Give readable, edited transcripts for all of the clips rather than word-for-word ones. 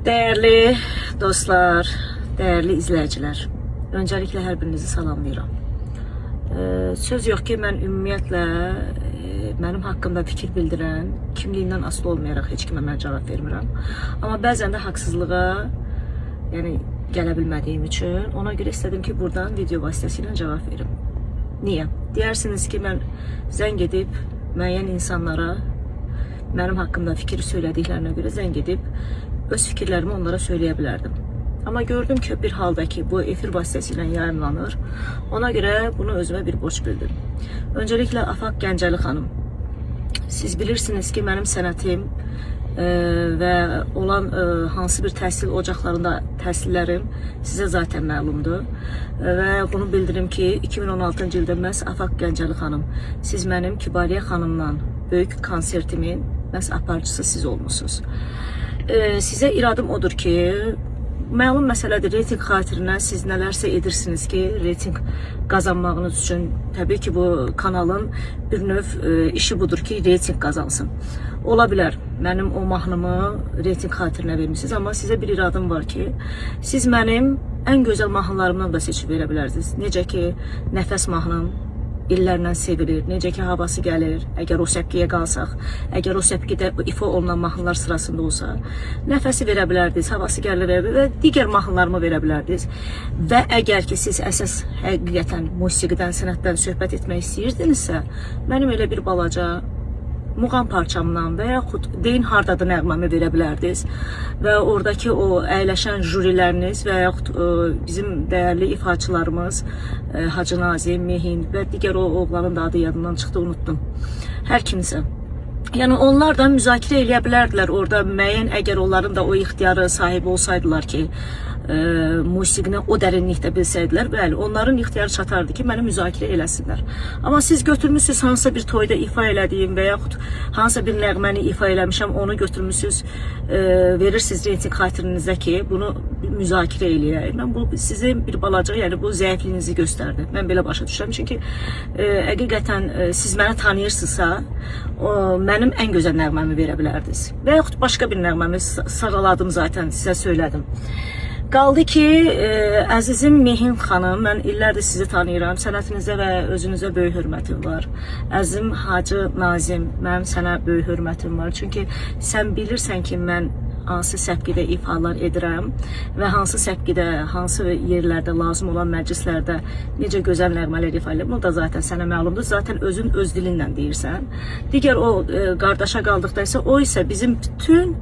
Değerli dostlar, değerli izleyiciler, öncelikle her birinizi salamlayıram. Söz yok ki, mən ümumiyyətlə mənim haqqımda fikir bildirən, kimliyindən asılı olmayaraq heç kimə mən cavab vermirəm. Amma bəzən də haqsızlığa gələ bilmədiyim üçün ona görə istədim ki, buradan video vasitəsilə cavab verim. Niyə? Deyirsiniz ki, mən zəng edib müəyyən insanlara mənim haqqımda fikir söylədiklərinə görə zəng edib öz fikirlərimi onlara söyləyə bilərdim. Amma gördüm ki, bir halda ki, bu efir vasitəsilə yayımlanır. Ona görə bunu özümə bir borc bildim. Öncelikle Afaq Gəncəli xanım, siz bilirsiniz ki, mənim sənətim və olan hansı bir təhsil ocaqlarında təhsillərim sizə zaten məlumdur. Və bunu bildirim ki, 2016-cı ildə məhz Afaq Gəncəli xanım, siz mənim Kibariyə xanımla böyük konsertimin məhz aparıcısı siz olmuşsunuz. Sizə iradım odur ki, məlum məsələdir, reyting xatirinə siz nələrsə edirsiniz ki, reyting qazanmağınız üçün. Təbii ki, bu kanalın bir növ işi budur ki, reyting qazansın. Ola bilər, mənim o mahnımı reyting xatirinə vermişsiniz, amma sizə bir iradım var ki, siz mənim ən gözəl mahnılarımdan da seçib verə bilərsiniz. Necə ki, Nəfəs mahnım illərlə sevilir, necə ki, havası gəlir, əgər o səpkiyə qalsaq, əgər o səpkidə ifa olunan mahnılar sırasında olsa, Nəfəsi verə bilərdiniz, havası gəlir və digər mahnılarımı verə bilərdiniz. Və əgər ki, siz əsas həqiqətən musiqidən, sənətdən söhbət etmək istəyirdinizsə, mənim elə bir balaca muğam parçamdan və yaxud Deyin Hardadır nəğməmi verə bilərdiniz və oradakı o əyləşən jüriləriniz və yaxud bizim dəyərli ifaçılarımız Hacı Nazim, Mehin və digər o oğlanın da adı yadından çıxdı, unuttum. Hər kimsə. Yəni onlar da müzakirə eləyə bilərdilər orada, müəyyən əgər onların da o ixtiyarı sahibi olsaydılar ki, musiqini o dərinlikdə bilsəydilər, bəli, onların ixtiyarı çatardı ki, məni müzakirə eləsinlər. Amma siz götürmüşsünüz hansısa bir toyda ifa elədiyim və yaxud hansısa bir nəğməni ifa eləmişəm, onu götürmüşsünüz, verirsiniz reyting xatirinizə ki, bunu müzakirə eləyək. Mən bu sizin bir balaca, yəni bu zəifliyinizi göstərdi. Mən belə başa düşürəm, çünki həqiqətən siz məni tanıyırsınızsa, mənim ən gözəl nəğməmi verə bilərdiniz. Və yaxud başqa bir nəğməmi sağaladım zaten, sizə söylədim. Qaldı ki, əzizim Mehin xanım, mən illərdir sizi tanıyıram, sənətinizə və özünüzə böyük hörmətim var. Əzizim Hacı Nazim, mənim sənə böyük hörmətim var. Çünki sən bilirsən ki, mən hansı səpkidə ifalar edirəm və hansı səpkidə, hansı yerlərdə lazım olan məclislərdə necə gözəl nəğmələr ifa edirəm. Bu da zaten sənə məlumdur. Zaten özün öz dilinlə deyirsən. Digər o qardaşa qaldıqda isə o isə bizim bütün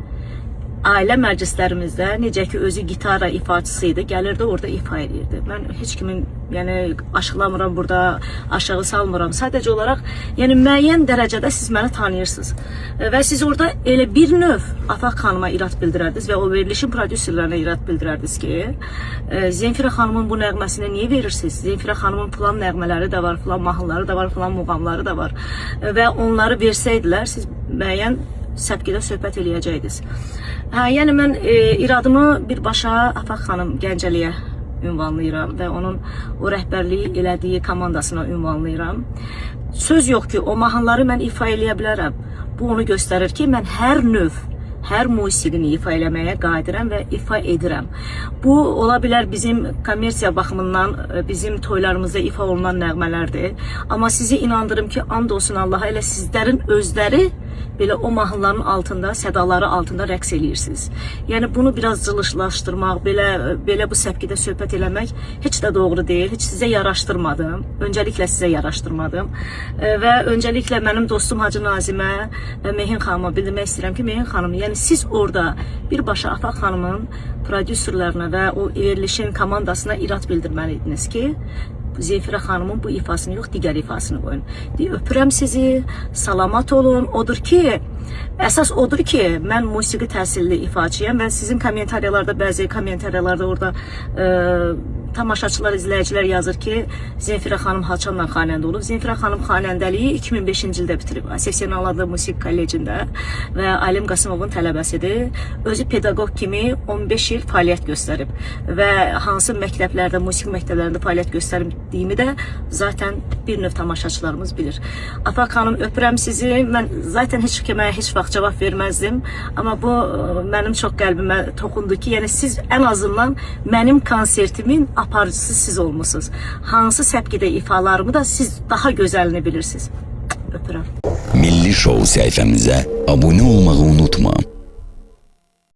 ailə məclislərimizdə necə ki, özü gitara ifaçısıydı, gəlirdi orada ifa edirdi. Mən heç kimin aşılamıram burada, aşağı salmıram. Sadəcə olaraq müəyyən dərəcədə siz məni tanıyırsınız. Və siz orada elə bir növ Afaq xanıma irad bildirərdiniz və o verilişin prodüserlərinə irad bildirərdiniz ki, Zemfira xanımın bu nəğməsini niyə verirsiniz? Zemfira xanımın filan nəğmələri də var, filan mahnıları da var, filan muğamları da var. Və onları versəydilər, siz müəyyən səpkidə söhbət eləyəcəydiniz. Yəni mən iradımı birbaşa Afaq xanım Gəncəliyə ünvanlayıram və onun o rəhbərliyi elədiyi komandasına ünvanlayıram. Söz yox ki, o mahnıları mən ifa eləyə bilərəm. Bu onu göstərir ki, mən hər növ, hər musiqini ifa eləməyə qadirəm və ifa edirəm. Bu ola bilər bizim kommersiya baxımından bizim toylarımızda ifa olunan nəğmələrdir. Amma sizi inandırım ki, and olsun Allaha, elə sizlərin özləri belə o mahnıların altında, sədaları altında rəqs eləyirsiniz. Yəni bunu biraz cılışlaşdırmaq, belə bu səpkidə söhbət eləmək heç də doğru deyil. Heç sizə yaraşdırmadım. Öncəliklə sizə yaraşdırmadım. Və öncəliklə mənim dostum Hacı Nazimə və Mehin xanıma bildirmək istəyirəm ki, Mehin xanım, yəni siz orada birbaşa Afaq xanımın prodüserlərinə və o verilişin komandasına irad bildirməliydiniz ki, Zemfira xanımın bu ifasını yox, digər ifasını qoyun. Öpürəm sizi, salamat olun. Odur ki, əsas odur ki, mən musiqi təhsilli ifaçıyam və sizin kommentariyalarda, bəzi kommentariyalarda orada tamaşaçılar, izləyicilər yazır ki, Zemfira xanım Haçanla xanəndə olub. Zemfira xanım xanəndəliyi 2005-ci ildə bitirib. Asesiyanal adlı musiqi kollecində və Alim Qasımovun tələbəsidir. Özü pedaqoq kimi 15 il fəaliyyət göstərib və hansı məktəblərdə, musiqi məktəblərində fəaliyyət göstərdiyimi də zaten bir növ tamaşaçılarımız bilir. Afaq xanım, öpürəm sizi. Mən zaten heç kimə heç vaxt cavab verməzdim, amma bu mənim çox qəlbimə toxundu ki, yəni siz ən azından mənim konsertimin aparıcısı siz olmusunuz. Hansı səpkidə ifalarımı da siz daha gözəlini bilirsiniz. Öpürəm. Milli Show sayfamıza abone olmayı unutma.